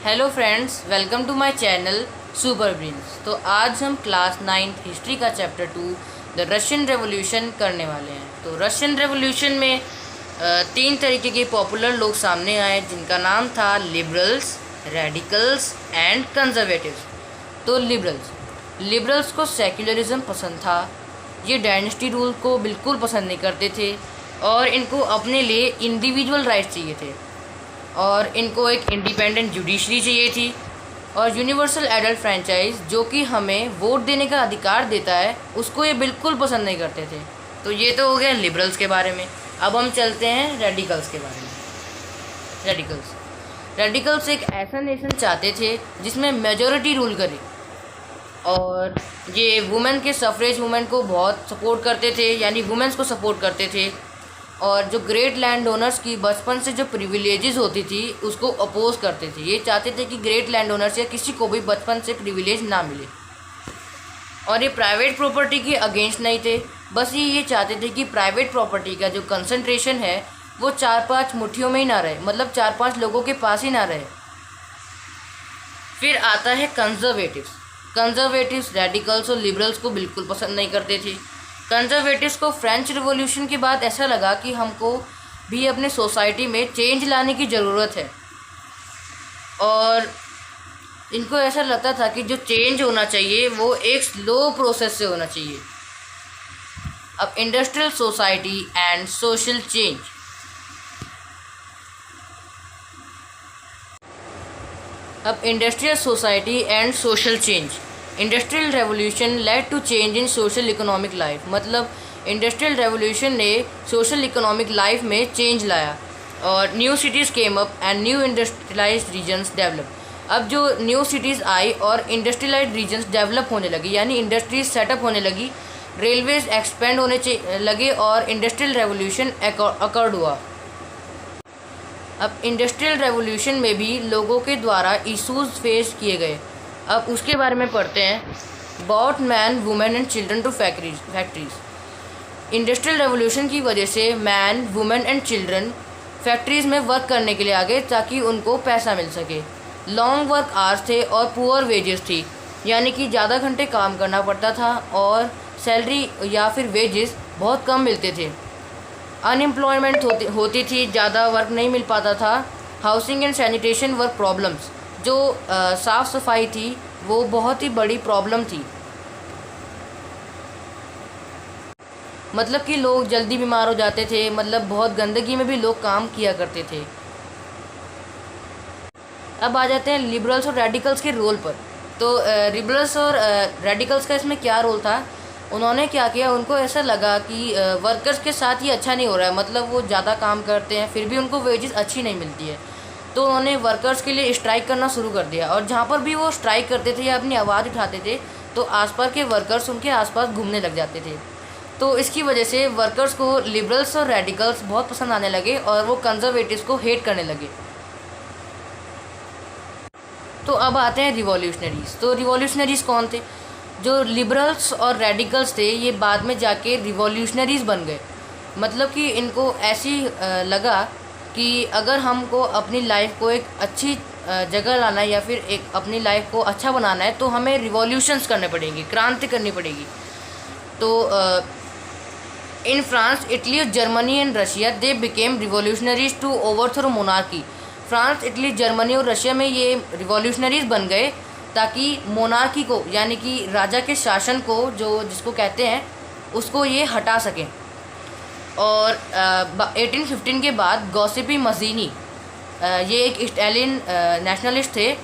Hello friends, welcome to my channel super brains. तो आज हम क्लास 9th हिस्ट्री का चैप्टर 2 द रशियन रेवोल्यूशन करने वाले हैं। तो रशियन रेवोल्यूशन में तीन तरीके के पॉपुलर लोग सामने आए जिनका नाम था लिबरल्स, रेडिकल्स एंड कंजर्वेटिव्स। तो लिबरल्स को सेक्युलरिज्म पसंद था। ये डायनेस्टी रूल को बिल्कुल पसंद नहीं करते थे और इनको अपने लिए इंडिविजुअल राइट्स चाहिए थे और इनको एक इंडिपेंडेंट जुडिशरी चाहिए थी और यूनिवर्सल एडल्ट फ्रेंचाइज जो कि हमें वोट देने का अधिकार देता है उसको ये बिल्कुल पसंद नहीं करते थे। तो ये तो हो गया लिबरल्स के बारे में। अब हम चलते हैं रेडिकल्स के बारे में। रेडिकल्स एक ऐसा नेशन चाहते थे जिसमें मेजॉरिटी रूल करे और ये वुमेन के सफरेज मूवमेंट को बहुत सपोर्ट करते थे, यानी वुमेन्स को सपोर्ट करते थे। और जो ग्रेट लैंड ओनर्स की बचपन से जो प्रिविलेजेस होती थी उसको अपोज करते थे। ये चाहते थे कि ग्रेट लैंड ओनर्स या किसी को भी बचपन से प्रिविलेज ना मिले और ये प्राइवेट प्रॉपर्टी के अगेंस्ट नहीं थे। बस ये चाहते थे कि प्राइवेट प्रॉपर्टी का जो कंसंट्रेशन है वो 4-5 मुट्ठियों में ही ना रहे, मतलब 4-5 लोगों के पास ही ना रहे। फिर आता है कंजर्वेटिव्स रेडिकल्स और लिबरल्स को बिल्कुल पसंद नहीं करते थे। कंजर्वेटिव्स को फ्रेंच रिवॉल्यूशन के बाद ऐसा लगा कि हमको भी अपने सोसाइटी में चेंज लाने की ज़रूरत है और इनको ऐसा लगता था कि जो चेंज होना चाहिए वो एक स्लो प्रोसेस से होना चाहिए। अब industrial society and social change. Industrial society and social change. Industrial revolution led to change in social economic life. मतलब इंडस्ट्रियल रेवोल्यूशन ने सोशल इकोनॉमिक लाइफ में चेंज लाया और new cities came up and new industrialized regions develop. अब जो new cities आई और industrialised regions develop होने लगी, यानी इंडस्ट्रीज सेटअप होने लगी, रेलवेज एक्सपेंड होने लगे और इंडस्ट्रियल रेवोल्यूशन अकर्ड हुआ। अब इंडस्ट्रियल रेवोल्यूशन में भी लोगों के द्वारा इशूज़ फेस किए गए। अब उसके बारे में पढ़ते हैं। Brought man, women and children to factories. Industrial revolution की वजह से man, women and children factories में वर्क करने के लिए आ गए ताकि उनको पैसा मिल सके। लॉन्ग वर्क आवर्स थे और पुअर वेजेस थी, यानी कि ज़्यादा घंटे काम करना पड़ता था और सैलरी या फिर वेजेस बहुत कम मिलते थे। अनएम्प्लॉयमेंट होती थी, ज़्यादा वर्क नहीं मिल पाता था। Housing and sanitation work problems, जो साफ़ सफाई थी वो बहुत ही बड़ी प्रॉब्लम थी। मतलब कि लोग जल्दी बीमार हो जाते थे, मतलब बहुत गंदगी में भी लोग काम किया करते थे। अब आ जाते हैं लिबरल्स और रेडिकल्स के रोल पर। तो लिबरल्स और रेडिकल्स का इसमें क्या रोल था? उन्होंने क्या किया, उनको ऐसा लगा कि वर्कर्स के साथ ही अच्छा नहीं हो रहा है, मतलब वो ज़्यादा काम करते हैं फिर भी उनको वेजेस अच्छी नहीं मिलती है। तो उन्होंने वर्कर्स के लिए स्ट्राइक करना शुरू कर दिया और जहाँ पर भी वो स्ट्राइक करते थे या अपनी आवाज़ उठाते थे तो आसपास के वर्कर्स उनके आसपास घूमने लग जाते थे। तो इसकी वजह से वर्कर्स को लिबरल्स और रेडिकल्स बहुत पसंद आने लगे और वो कंजर्वेटिव्स को हेट करने लगे। तो अब आते हैं रिवॉल्यूशनरीज़। तो रिवॉल्यूशनरीज़ कौन थे? जो लिबरल्स और रेडिकल्स थे ये बाद में जाके रिवॉल्यूशनरीज़ बन गए। मतलब कि इनको ऐसी लगा कि अगर हमको अपनी लाइफ को एक अच्छी जगह लाना है या फिर एक अपनी लाइफ को अच्छा बनाना है तो हमें रिवॉल्यूशंस करने पड़ेंगे, क्रांति करनी पड़ेगी। तो in France, Italy, Germany and Russia they became revolutionaries to overthrow monarchy. France, Italy, Germany और रशिया में ये रिवॉल्यूशनरीज बन गए ताकि मोनार्की को, यानी कि राजा के शासन को, जो जिसको कहते हैं, उसको ये हटा सकें। और 1815 के बाद गॉसिपी मज़ीनी, ये एक इटालियन नेशनलिस्ट थे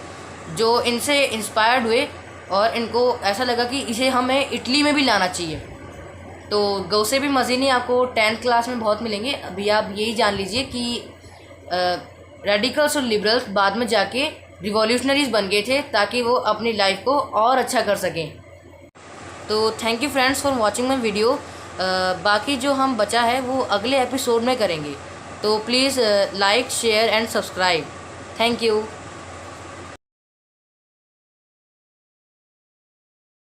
जो इनसे इंस्पायर्ड हुए और इनको ऐसा लगा कि इसे हमें इटली में भी लाना चाहिए। तो गॉसिपी मज़ीनी आपको 10th क्लास में बहुत मिलेंगे। अभी आप यही जान लीजिए कि रेडिकल्स और लिबरल्स बाद में जाके रिवॉल्यूशनरीज बन गए थे ताकि वो अपनी लाइफ को और अच्छा कर सकें। तो thank you friends for watching my video. बाकी जो हम बचा है वो अगले एपिसोड में करेंगे। तो please like, share and subscribe. Thank you.